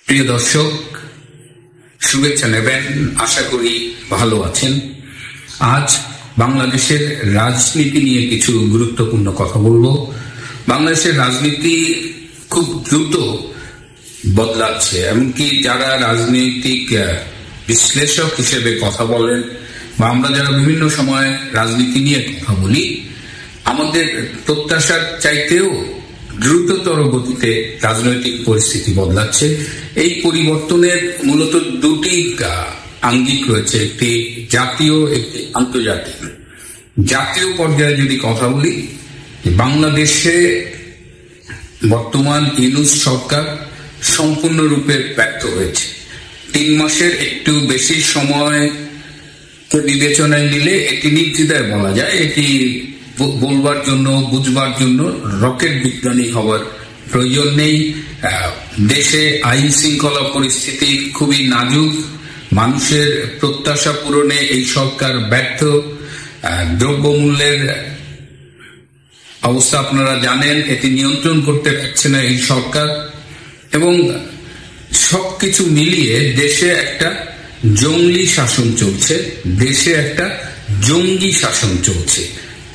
প্রিয় দর্শক, শুভেচ্ছা নেবেন। আশা করি ভালো আছেন। আজ বাংলাদেশের রাজনীতি নিয়ে কিছু গুরুত্বপূর্ণ কথা বলবো। বাংলাদেশের রাজনীতি খুব দ্রুত বদলাচ্ছে, এমনকি যারা রাজনৈতিক বিশ্লেষক হিসেবে কথা বলেন বা আমরা যারা বিভিন্ন সময় রাজনীতি নিয়ে কথা বলি, আমাদের প্রত্যাশার চাইতেও দ্রুততর গতিতে রাজনৈতিক পরিস্থিতি বদলাচ্ছে। এই পরিবর্তনের মূলত দুটি আঙ্গিক রয়েছে, একটি জাতীয়, একটি আন্তর্জাতিক। জাতীয় পর্যায়ে যদি কথা বলি, বাংলাদেশে বর্তমান ইউনূস সরকার সম্পূর্ণরূপে ব্যর্থ হয়েছে। 3 মাসের একটু বেশি সময় বিবেচনায় নিলে এটি নির্দ্বিধায় বলা যায়, এটি বলবার জন্য, বুঝবার জন্য রকেট বিজ্ঞানী হওয়ার প্রয়োজন নেই। দেশে আইন শৃঙ্খলা পরিস্থিতি খুবই নাজুক, মানুষের প্রত্যাশা পূরণে এই সরকার ব্যর্থ। দ্রব্যমূল্যের অবস্থা আপনারা জানেন, এটি নিয়ন্ত্রণ করতে পারছে না এই সরকার, এবং সবকিছু মিলিয়ে দেশে একটা জঙ্গলি শাসন চলছে, দেশে একটা জঙ্গি শাসন চলছে,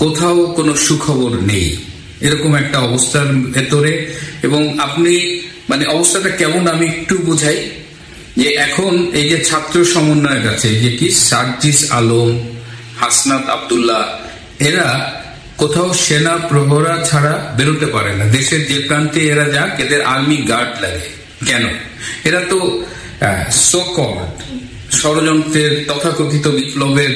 কোথাও কোনো সুখবর নেই, এরকম একটা অবস্থার ভেতরে। এবং আপনি অবস্থাটা কেমন আমি একটু বোঝাই, যে এখন এই যে ছাত্র সমন্বয়ের কাছে যে কি সার্জিস আলম, হাসনাত আব্দুল্লাহ, এরা কোথাও সেনা প্রহরা ছাড়া বেরোতে পারে না। দেশের যে প্রান্তে এরা যাক, এদের আর্মি গার্ড লাগে। কেন? এরা তো সো-কল্ড ষড়যন্ত্রের, তথাকথিত বিপ্লবের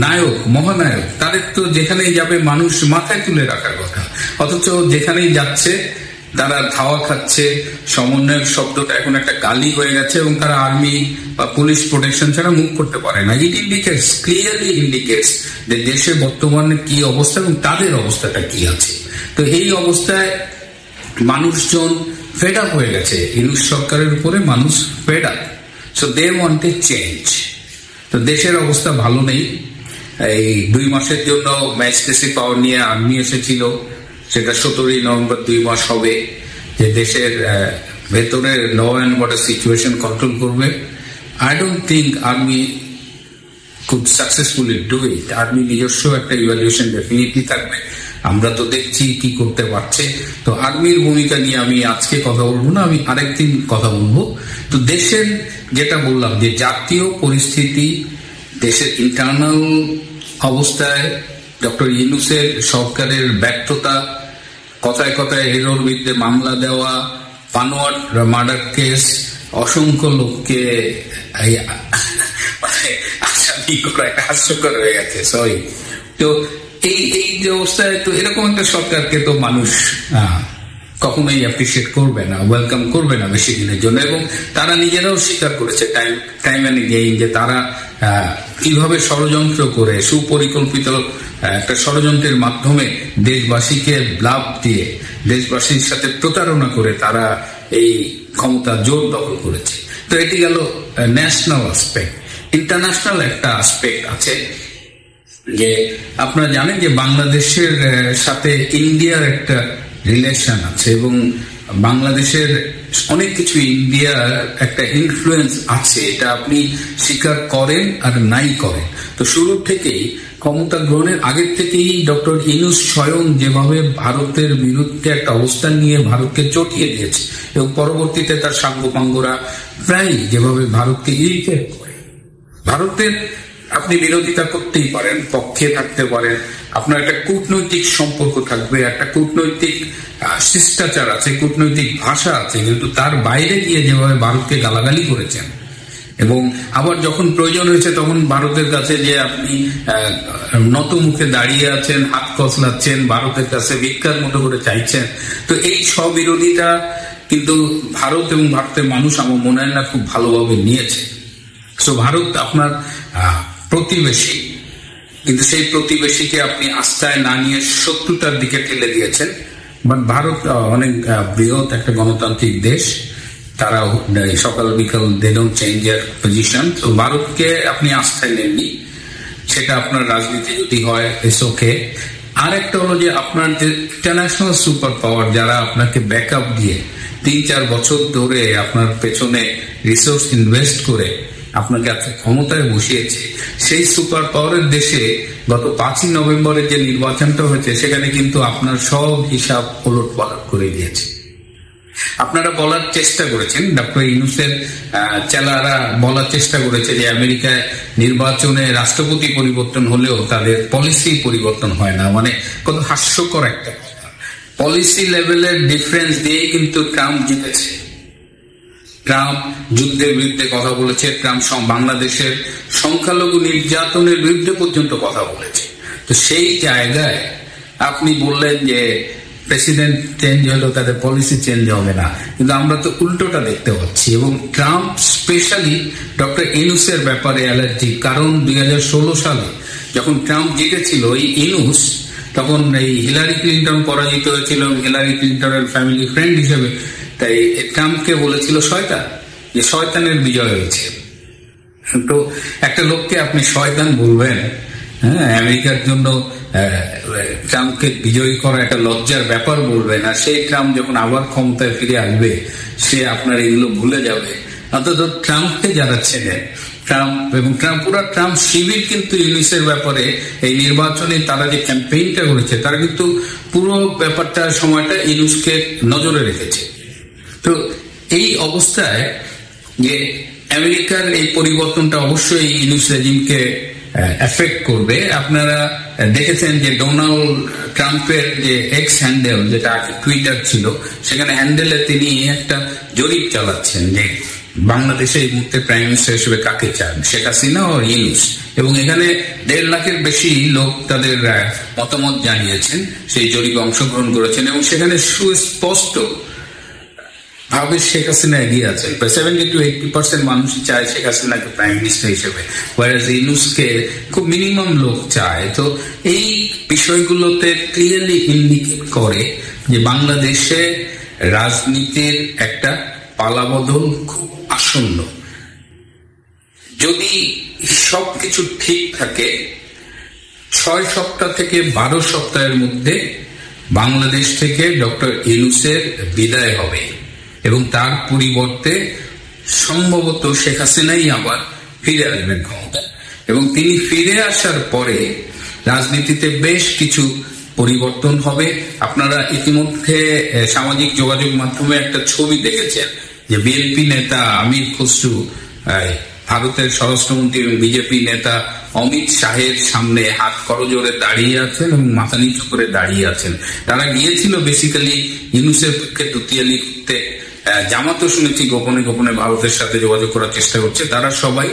নায়ক, মহানায়ক। তাদের তো যেখানেই যাবে মানুষ মাথায় তুলে রাখার কথা, অথচ যেখানেই যাচ্ছে তারা ধাওয়া খাচ্ছে। সমন্বয়ক শব্দটা এখন একটা গালি হয়ে গেছে, এবং তারা আর্মি বা পুলিশ প্রোটেকশন ছাড়া মুভ করতে পারে না। ইট ইন্ডিকেটস, ক্লিয়ারলি ইন্ডিকেটস যে দেশে বর্তমানে কি অবস্থা এবং তাদের অবস্থাটা কি আছে। তো এই অবস্থায় মানুষজন ফেড আপ হয়ে গেছে, ইউনূস সরকারের উপরে মানুষ fed up. So they want a change. তো দেশের অবস্থা ভালো নেই। এই 2 মাসের জন্য ম্যাজিস্ট্রেসি পাওয়ার নিয়ে আর্মি এসেছিল, সেটা 17ই নভেম্বর 2 মাস হবে, যে দেশের ভেতরে law and order situation control করবে। আই ডোন্ট থিঙ্ক আর্মি খুব সাকসেসফুলি ডু ইট। আর্মি নিজস্ব একটা ইভ্যালুয়েশন ডেফিনেটলি থাকবে, আমরা তো দেখছি কি করতে পারছে। তো আর্মির ভূমিকা নিয়ে আমি আজকে কথা বলবো না, আমি আরেকদিন কথা বলবো। তো দেশের যেটা বললাম, যে জাতীয় পরিস্থিতি, দেশের ইন্টারনাল অবস্থায় ডক্টর ইউনূসের সরকারের ব্যর্থতা, কথায় কথায় এরোর বিরুদ্ধে মামলা দেওয়া, পানোয়ার মার্ডার কেস, অসংখ্য লোককে আসামি করা, একটা হাস্যকর হয়ে গেছে। সরি। তো এই যে অবস্থায়, তো এরকম একটা সরকারকে তো মানুষ কখনোই অ্যাপ্রিসিয়েট করবে না, ওয়েলকাম করবে না বেশি দিনের জন্য। এবং তারা নিজেরাও স্বীকার করেছে টাইম অ্যান্ড এগেইন, যে তারা কিভাবে ষড়যন্ত্র করে, সুপরিকল্পিত একটা ষড়যন্ত্রের মাধ্যমে দেশবাসীকে লাভ দিয়ে, দেশবাসীর সাথে প্রতারণা করে তারা এই ক্ষমতা জোর দখল করেছে। তো এটি গেল ন্যাশনাল আসপেক্ট। ইন্টারন্যাশনাল একটা আসপেক্ট আছে, যে আপনারা জানেন যে বাংলাদেশের সাথে ইন্ডিয়ার একটা রিলেশন আছে, এবং বাংলাদেশের অনেক কিছু ইন্ডিয়ার একটা ইনফ্লুয়েন্স আছে, এটা আপনি স্বীকার করেন আর নাই করেন। তো শুরু থেকেই, ক্ষমতা গ্রহণের আগের থেকেই ডক্টর ইউনূস স্বয়ং যেভাবে ভারতের বিরুদ্ধে একটা অবস্থান নিয়ে ভারতকে চটিয়ে দিয়েছে, এবং পরবর্তীতে তার সাঙ্গপাঙ্গরা প্রায় যেভাবে ভারতকে ইরিটেট করে। ভারতের আপনি বিরোধিতা করতেই পারেন, পক্ষে থাকতে পারেন, আপনার একটা কূটনৈতিক সম্পর্ক থাকবে, একটা কূটনৈতিক শিষ্টাচার আছে, কূটনৈতিক ভাষা আছে, কিন্তু তার বাইরে গিয়ে যেভাবে ভারতকে গালাগালি করেছেন, এবং আবার যখন প্রয়োজন হয়েছে তখন ভারতের কাছে যে আপনি নত মুখে দাঁড়িয়ে আছেন, হাত কসলাচ্ছেন, ভারতের কাছে ভিক্ষার মতো করে চাইছেন। তো এই স্ববিরোধিতা কিন্তু ভারত এবং ভারতের মানুষ, আমার মনে হয় না, খুব ভালোভাবে নিয়েছে। সো ভারত আপনার প্রতিবেশী, কিন্তু সেই প্রতিবেশীকে আপনি আস্থায় না নিয়ে শত্রুতার দিকে ঠেলে দিয়েছেন। বাট ভারত অনেক বৃহৎ একটা গণতান্ত্রিক দেশ, তারা সকাল বিকাল they don't change their position. তো ভারতকে আপনি আস্থায় নেননি, সেটা আপনার রাজনীতি যদি হয় ইটস ওকে। আর একটা হলো যে আপনার যে ইন্টারন্যাশনাল সুপার পাওয়ার, যারা আপনাকে ব্যাকআপ দিয়ে 3-4 বছর ধরে আপনার পেছনে রিসোর্স ইনভেস্ট করে আপনাকে ক্ষমতায় বসিয়েছে, সেই সুপার পাওয়ারের দেশে গত 5ই নভেম্বরের যে নির্বাচনটা হয়েছে সেখানে কিন্তু আপনার সব হিসাব ওলটপালট করে দিয়েছে। আপনারা বলার চেষ্টা করেছেন, ডক্টর ইউনূসের চেলারা বলার চেষ্টা করেছে যে আমেরিকায় নির্বাচনে রাষ্ট্রপতি পরিবর্তন হলেও তাদের পলিসি পরিবর্তন হয় না। মানে কত হাস্যকর একটা কথা। পলিসি লেভেলের ডিফারেন্স দিয়ে কিন্তু ট্রাম্প জিতেছে। ট্রাম্প যুদ্ধের বিরুদ্ধে কথা বলেছে, ট্রাম্প বাংলাদেশের সংখ্যালঘু নির্যাতনের বিরুদ্ধে পর্যন্ত কথা বলেছে। তো সেই জায়গায় আপনি বললেন যে প্রেসিডেন্ট চেঞ্জ হলেও তাদের পলিসি চেঞ্জ হবে না, কিন্তু আমরা তো উল্টোটা দেখতে পাচ্ছি। এবং ট্রাম্প স্পেশালি ডক্টর ইউনূসের ব্যাপারে অ্যালার্জি, কারণ 2016 সালে যখন ট্রাম্প জিতেছিল এই ইউনূস, তখন এই হিলারি ক্লিন্টন পরাজিত হয়েছিল, হিলারি ক্লিন্টনের ফ্যামিলি ফ্রেন্ড হিসেবে তাই ট্রাম্পকে বলেছিল শয়তান, যে শয়তানের বিজয় হয়েছে। তো একটা লোককে আপনি শয়তান বলবেন, হ্যাঁ, আমেরিকার জন্য ট্রাম্পকে বিজয়ী করা একটা লজ্জার ব্যাপার বলবেন, আর সেই ট্রাম্প যখন আবার ক্ষমতায় ফিরে আসবে সে আপনার এগুলো ভুলে যাবে। অন্তত ট্রাম্পকে যারা ছেড়ে ট্রাম্প এবং ট্রাম্প শিবির কিন্তু ইউনূসের ব্যাপারে এই নির্বাচনে তারা যে ক্যাম্পেইনটা করেছে তারা কিন্তু পুরো ব্যাপারটা সময়টা ইউনূসকে নজরে রেখেছে। তো এই অবস্থায় যে আমেরিকার এই পরিবর্তনটা অবশ্যই ইউনূস রেজিমকে এফেক্ট করবে। আপনারা দেখেছেন যে ডোনাল্ড ট্রাম্পের যে এক্স হ্যান্ডেল, যেটা টুইটার ছিল, সেখানে হ্যান্ডেলে তিনি একটা জরিপ চালাচ্ছেন যে বাংলাদেশে এই মুহূর্তে প্রাইম মিনিস্টার হিসেবে কাকে চান, শেখ হাসিনা ও ইউনূস। এবং এখানে 1.5 লাখের বেশি লোক তাদের মতামত জানিয়েছেন, সেই জরিপে অংশগ্রহণ করেছেন এবং সেখানে সুস্পষ্ট ভাবে শেখ হাসিনা এগিয়ে আছেন। 70-80% মানুষই চায় শেখ হাসিনাকে প্রাইম মিনিস্টার হিসেবে, ওয়ারাজ ইউনূসকে খুব মিনিমাম লোক চায়। তো এই বিষয়গুলোতে ক্লিয়ারলি ইন্ডিকেট করে যে বাংলাদেশে রাজনীতির একটা পালাবদল খুব আসন্ন। যদি সবকিছু ঠিক থাকে 6 সপ্তাহ থেকে 12 সপ্তাহের মধ্যে বাংলাদেশ থেকে ডক্টর ইউনূসের বিদায় হবে এবং তার পরিবর্তে সম্ভবত শেখ হাসিনাই আবার ফিরে আসবেন ক্ষমতায়। এবং তিনি ফিরে আসার পরে রাজনীতিতে বেশ কিছু পরিবর্তন হবে। আপনারা ইতিমধ্যে সামাজিক যোগাযোগ মাধ্যমে একটা ছবি দেখেছেন যে বিএনপি নেতা আমির খসরু ভারতের স্বরাষ্ট্রমন্ত্রী এবং বিজেপি নেতা অমিত শাহের সামনে হাত করজোড়ে দাঁড়িয়ে আছেন এবং মাথা নিচু করে দাঁড়িয়ে আছেন। তারা গিয়েছিল বেসিক্যালি ইউনূসের পক্ষে দুতিয়ালি করতে। জামাতও শুনেছি গোপনে গোপনে ভারতের সাথে যোগাযোগ করার চেষ্টা করছে। তারা সবাই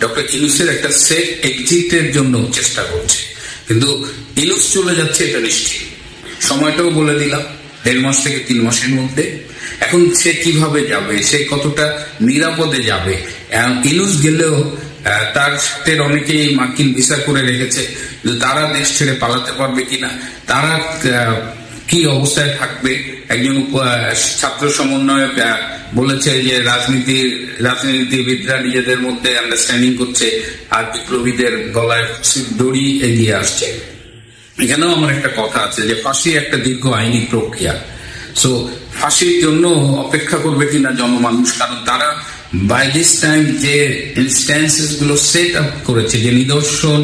ডক্টর ইউনূসের একটা সেফ এক্সিটের জন্য চেষ্টা করছে, কিন্তু ইউনূস চলে যাচ্ছে এটা নিশ্চিত। সময়টাও বলে দিলাম, 1.5 মাস থেকে 3 মাসের মধ্যে। এখন সে কিভাবে যাবে, সে কতটা নিরাপদে যাবে? ইউনূস গেলেও তার সাথে অনেকেই মার্কিন ভিসা করে রেখেছে, তারা দেশ ছেড়ে পালাতে পারবে কিনা, তারা কি অবস্থায় থাকবে। একজন ছাত্র সমন্বয়ক বলেছে যে রাজনীতিবিদরা নিজেদের মধ্যে আন্ডারস্ট্যান্ডিং করছে আর বিপ্লবীদের গলায় দড়ি এগিয়ে আসছে। এখানেও আমার একটা কথা আছে যে ফাঁসি একটা দীর্ঘ আইনি প্রক্রিয়া। সো ফাঁসির জন্য অপেক্ষা করবে কিনা জনমানুষ, কারণ তারা বাই দিস টাইম যে ইনস্ট্যান্সেস গুলো সেট আপ করেছে, যে নিদর্শন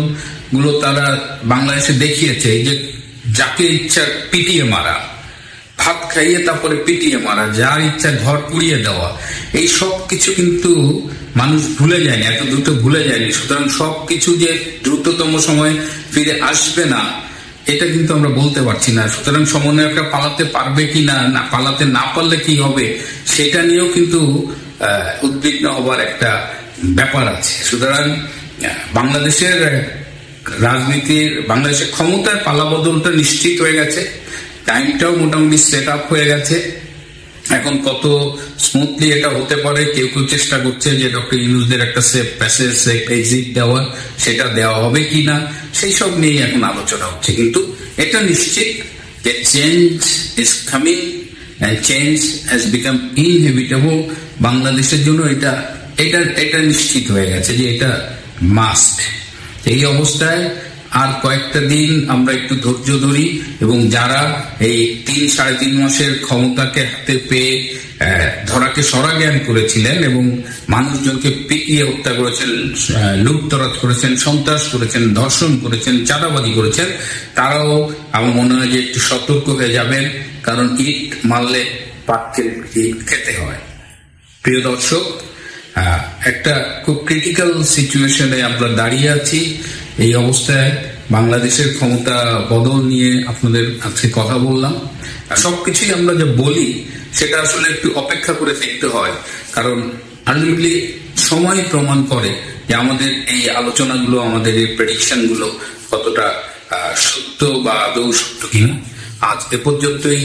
গুলো তারা বাংলাদেশে দেখিয়েছে, এই যে যাকে ইচ্ছা পিটিয়ে মারা, ভাত খাইয়ে তারপরে পিটিয়ে মারা, যার ইচ্ছা ঘর পুড়িয়ে দেওয়া, এই সব কিছু কিন্তু মানুষ ভুলে যায়নি, এত দ্রুত ভুলে যায়নি। সুতরাং সবকিছু যে দ্রুততম সময়ে ফিরে আসবে না এটা কিন্তু আমরা বলতে পারছি না। সুতরাং সমন্বয়করা পালাতে পারবে কি না, পালাতে না পারলে কি হবে সেটা নিয়েও কিন্তু উদ্বিগ্ন হবার একটা ব্যাপার আছে। সুতরাং বাংলাদেশের বাংলাদেশের ক্ষমতার পালাবদলটা নিশ্চিত হয়ে গেছে, টাইমটাও মোটামুটি সেট আপ হয়ে গেছে। এখন কত স্মুথলি এটা হতে পারে, কেউ কেউ চেষ্টা করছে যে ডক্টর ইউনূসদের একটা সেফ প্যাসেজ, সেফ এক্সিট দেওয়া, সেটা দেওয়া হবে কিনা সেই সব নিয়ে এখন আলোচনা হচ্ছে। কিন্তু এটা নিশ্চিত যে change is coming and change has become inevitable বাংলাদেশের জন্য। এটা নিশ্চিত হয়ে গেছে যে এটা মাস্ট। এই অবস্থায় আর কয়েকটা দিন আমরা একটু ধৈর্য ধরি এবং যারা এই 3-3.5 মাসের ক্ষমতাকে হাতে পেয়ে ধরাকে সরা জ্ঞান করেছিলেন এবং মানুষজনকে পিটিয়ে হত্যা করেছেন, লুটতরাজ করেছেন, সন্ত্রাস করেছেন, ধর্ষণ করেছেন, চাঁদাবাজি করেছেন, তারাও আমার মনে হয় যে একটু সতর্ক হয়ে যাবেন, কারণ ইট মারলে পাটকে ইট খেতে হয়। প্রিয় দর্শক, একটা খুব ক্রিটিক্যাল সিচুয়েশনে আমরা দাঁড়িয়ে আছি। এই অবস্থায় বাংলাদেশের ক্ষমতা বদল নিয়ে আপনাদের আজকে কথা বললাম। সবকিছুই আমরা যা বলি সেটা আসলে একটু অপেক্ষা করে দেখতে হয়, কারণ আলটিমেটলি সময় প্রমাণ করে যে আমাদের এই আলোচনাগুলো, আমাদের এই প্রেডিকশন গুলো কতটা সত্য বা আদৌ সত্য কিনা। আজ এ পর্যন্তই।